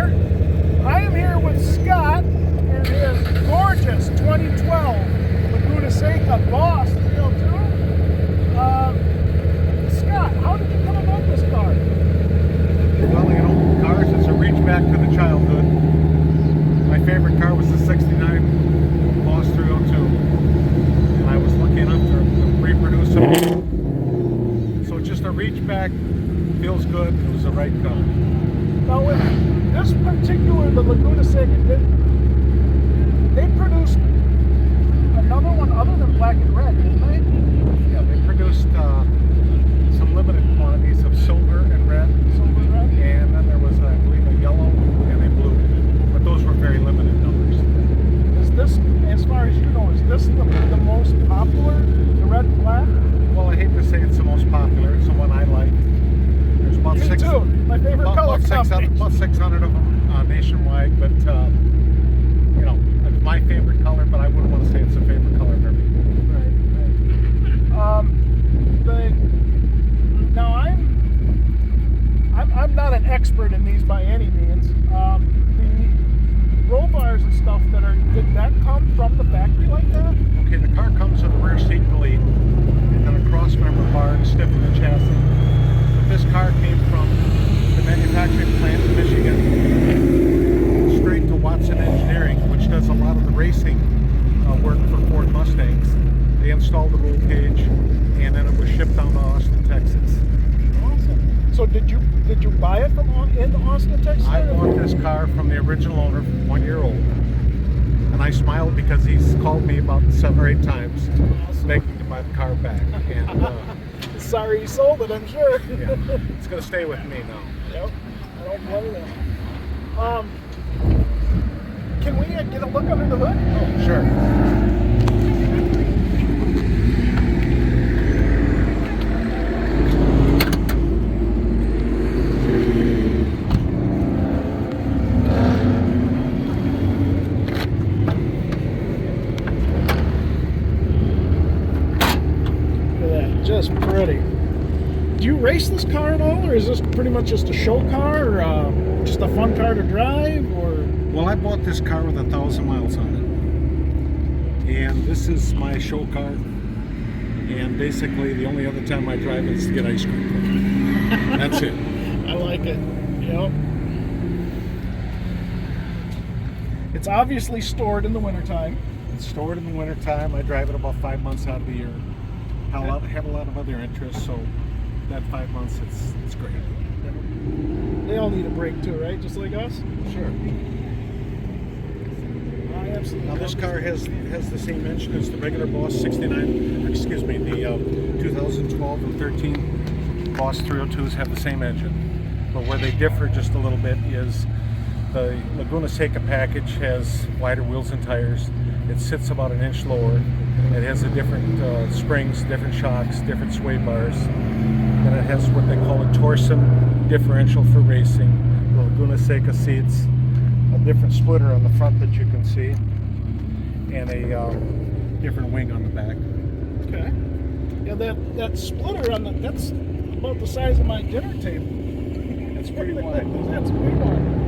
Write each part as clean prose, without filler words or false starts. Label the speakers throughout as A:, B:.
A: car. I am here with Scott in his gorgeous 2012 Laguna Seca Boss 302. Scott, how did you come about this car?
B: Well, you know, cars, it's a reach back to the childhood. My favorite car was the 69 Boss 302. And I was lucky enough to reproduce it. So just a reach back, feels good, it was the right car.
A: Now with this particular, the Laguna Seca, they produced another one other than black and red, didn't they?
B: Yeah, they produced some limited quantities of silver and red.
A: Silver and red?
B: And then there was, I believe, a yellow and a blue. But those were very limited numbers.
A: Is this, as far as you know, is this the most popular, the red and black?
B: Well, I hate to say it's the most popular. It's the one I like. There's about
A: Me too. My favorite color combination.
B: About 600 of them nationwide, but you know, it's my favorite color, but I wouldn't want to say it's a favorite color for me.
A: Right. Now I'm not an expert in these by any means. The roll bars and stuff did that come from the factory like that?
B: Okay, the car comes with a rear seat delete and then a cross member bar to stiffen the chassis. But this car came from the manufacturing plant in Michigan straight to Watson Engineering, which does a lot of the racing work for Ford Mustangs. They installed the roll cage and then it was shipped down to Austin, Texas.
A: Awesome. So did you buy it from in Austin, Texas?
B: I bought this car from the original owner, 1 year old. And I smiled because he's called me about 7 or 8 times begging to buy the car back. And
A: sorry you sold it, I'm sure.
B: Yeah, it's going to stay with me now.
A: Yep, I don't blame you. Can we get a look under the hood?
B: Oh, sure.
A: Just pretty. Do you race this car at all, or is this pretty much just a show car, or just a fun car to drive, or?
B: Well, I bought this car with 1,000 miles on it, and this is my show car. And basically, the only other time I drive it is to get ice cream. That's it.
A: I like it. Yep. It's obviously stored in the wintertime.
B: It's stored in the wintertime. I drive it about 5 months out of the year. Have a lot of other interests, so that 5 months, it's great.
A: They all need a break too, right? Just like us?
B: Sure.
A: I absolutely.
B: Now this car has the same engine as the regular Boss 69, excuse me, the 2012 and 13 Boss 302s have the same engine. But where they differ just a little bit is the Laguna Seca package has wider wheels and tires. It sits about 1 inch lower. It has a different springs, different shocks, different sway bars. And it has what they call a torsion differential for racing. The Laguna Seca seats, a different splitter on the front that you can see, and a different wing on the back.
A: Okay. Yeah, that splitter that's about the size of my dinner table.
B: It's pretty wide.
A: That's a big one.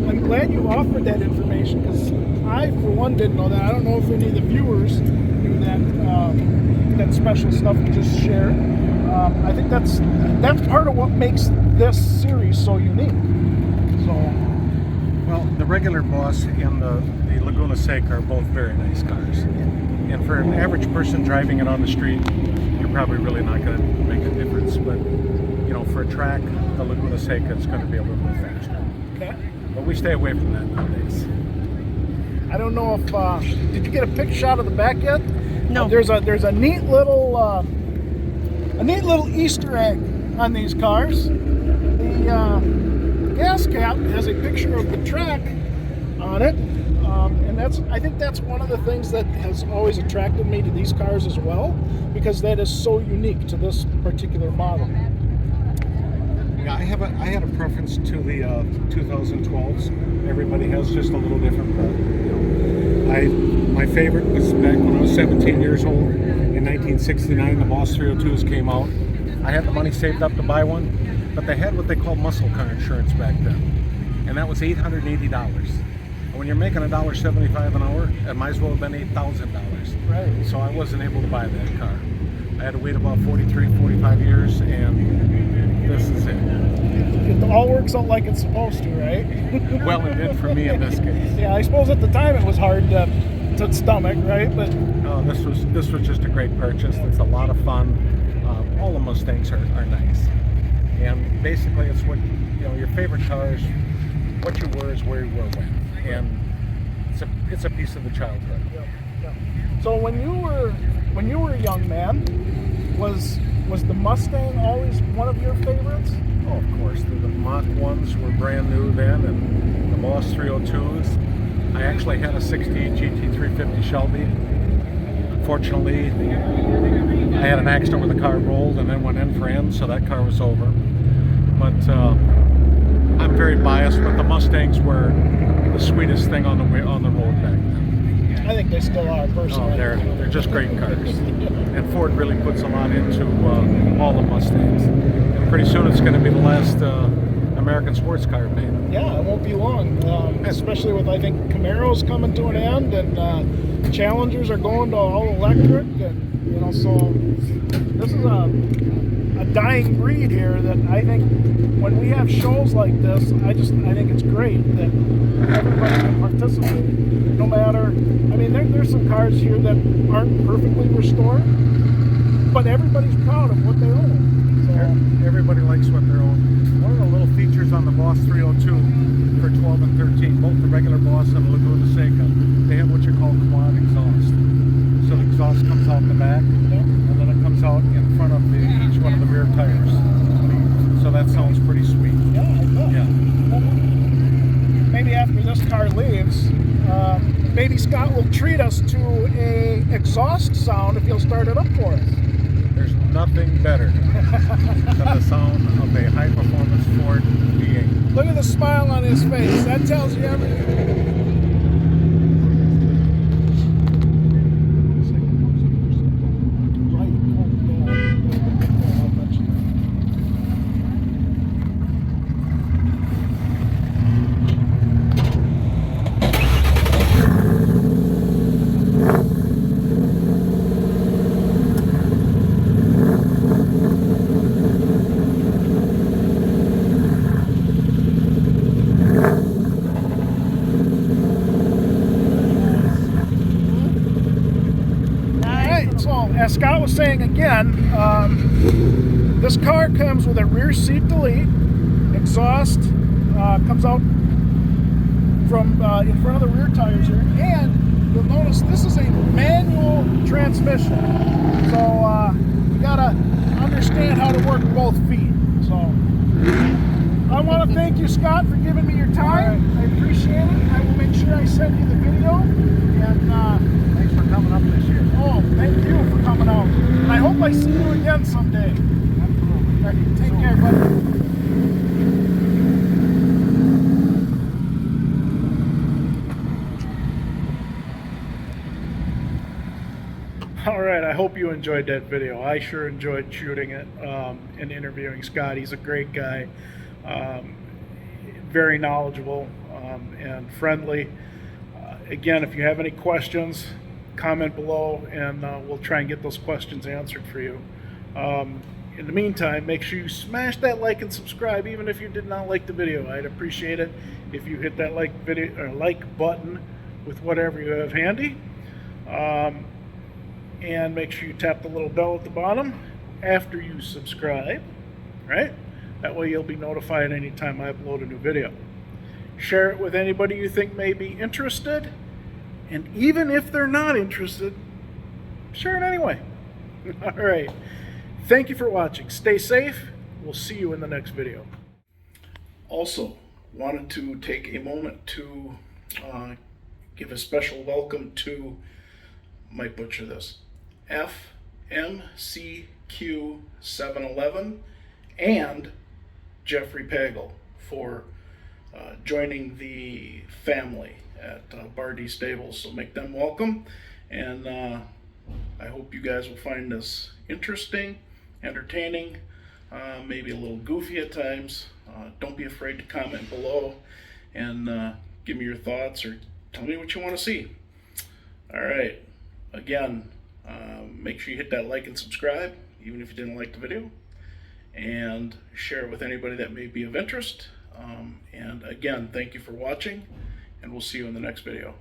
A: I'm glad you offered that information, because I, for one, didn't know that. I don't know if any of the viewers knew that special stuff you just shared. I think that's part of what makes this series so unique. So,
B: well, the regular Boss and the Laguna Seca are both very nice cars. And for an average person driving it on the street, you're probably really not going to make a difference. But, you know, for a track, the Laguna Seca is going to be a little bit faster.
A: okay.
B: But we stay away from that nowadays.
A: I don't know if did you get a picture shot of the back yet?
C: No.
A: There's a neat little Easter egg on these cars. The gas cap has a picture of the track on it, and I think that's one of the things that has always attracted me to these cars as well, because that is so unique to this particular model.
B: Yeah, I had a preference to the 2012s. Everybody has just a little different. My favorite was back when I was 17 years old. In 1969, the Boss 302s came out, I had the money saved up to buy one, but they had what they call muscle car insurance back then, and that was $880. And when you're making $1.75 an hour, it might as well have been $8,000.
A: Right.
B: So I wasn't able to buy that car. I had to wait about 43, 45 years, and this is it.
A: It all works out like it's supposed to, right?
B: Well, it did for me in this case.
A: Yeah, I suppose at the time it was hard to stomach, right? But
B: this was just a great purchase. It's a lot of fun. All the Mustangs are nice, and basically it's what your favorite car is. What you were is where you were when, and it's a piece of the childhood.
A: Yeah, yeah. So when you were a young man, was the Mustang always one of your favorites?
B: Oh, of course. The Mach 1s were brand new then, and the Boss 302s. I actually had a 68 GT350 Shelby. Unfortunately, I had an accident where the car rolled and then went end for end, so that car was over. But I'm very biased, but the Mustangs were the sweetest thing on the road back then.
A: I think they still are, personally.
B: Oh, they're just great cars. And Ford really puts a lot into all the Mustangs. And pretty soon it's going to be the last American sports car made.
A: Yeah, it won't be long. Especially with, I think, Camaros coming to an end, and Challengers are going to all electric, and so this is a dying breed here that I think when we have shows like this, I think it's great that everybody can participate. No matter, I mean, there's some cars here that aren't perfectly restored, but everybody's proud of what they own. So
B: everybody likes what they own. One of the little features on the Boss 302 for 12 and 13, both the regular Boss and the Laguna Seca, they have what you call quad exhaust. So the exhaust comes out the back, and then it comes out in front of each one of the rear tires. So that sounds pretty sweet.
A: yeah, I bet.
B: Yeah.
A: Maybe after this car leaves, maybe Scott will treat us to a exhaust sound if he'll start it up for us.
B: There's nothing better than the sound of a high-performance Ford V8.
A: Look at the smile on his face. That tells you everything. As Scott was saying again, this car comes with a rear seat delete, exhaust comes out from in front of the rear tires here, and you'll notice this is a manual transmission, so you gotta understand how to work both feet. So I want to thank you, Scott, for giving me your time. I appreciate it. I will make sure I send you the video, and
B: Thanks for coming up this year.
A: oh, thank you for coming out. And I hope I see you again someday.
B: Absolutely.
A: All right, take care, buddy. All right, I hope you enjoyed that video. I sure enjoyed shooting it and interviewing Scott. He's a great guy, very knowledgeable and friendly. Again, if you have any questions, comment below, and we'll try and get those questions answered for you. In the meantime, make sure you smash that like and subscribe, even if you did not like the video. I'd appreciate it if you hit that like button with whatever you have handy. And make sure you tap the little bell at the bottom after you subscribe, right? That way you'll be notified anytime I upload a new video. Share it with anybody you think may be interested, and even if they're not interested, share it anyway. All right. Thank you for watching. Stay safe. We'll see you in the next video. Also, wanted to take a moment to give a special welcome to, might butcher this, FMCQ711 and Jeffrey Pagel for joining the family at Bardi Stables. So make them welcome, and I hope you guys will find this interesting, entertaining, maybe a little goofy at times. Don't be afraid to comment below and give me your thoughts or tell me what you want to see. All right, again, make sure you hit that like and subscribe, even if you didn't like the video, and share it with anybody that may be of interest. And again, thank you for watching, and we'll see you in the next video.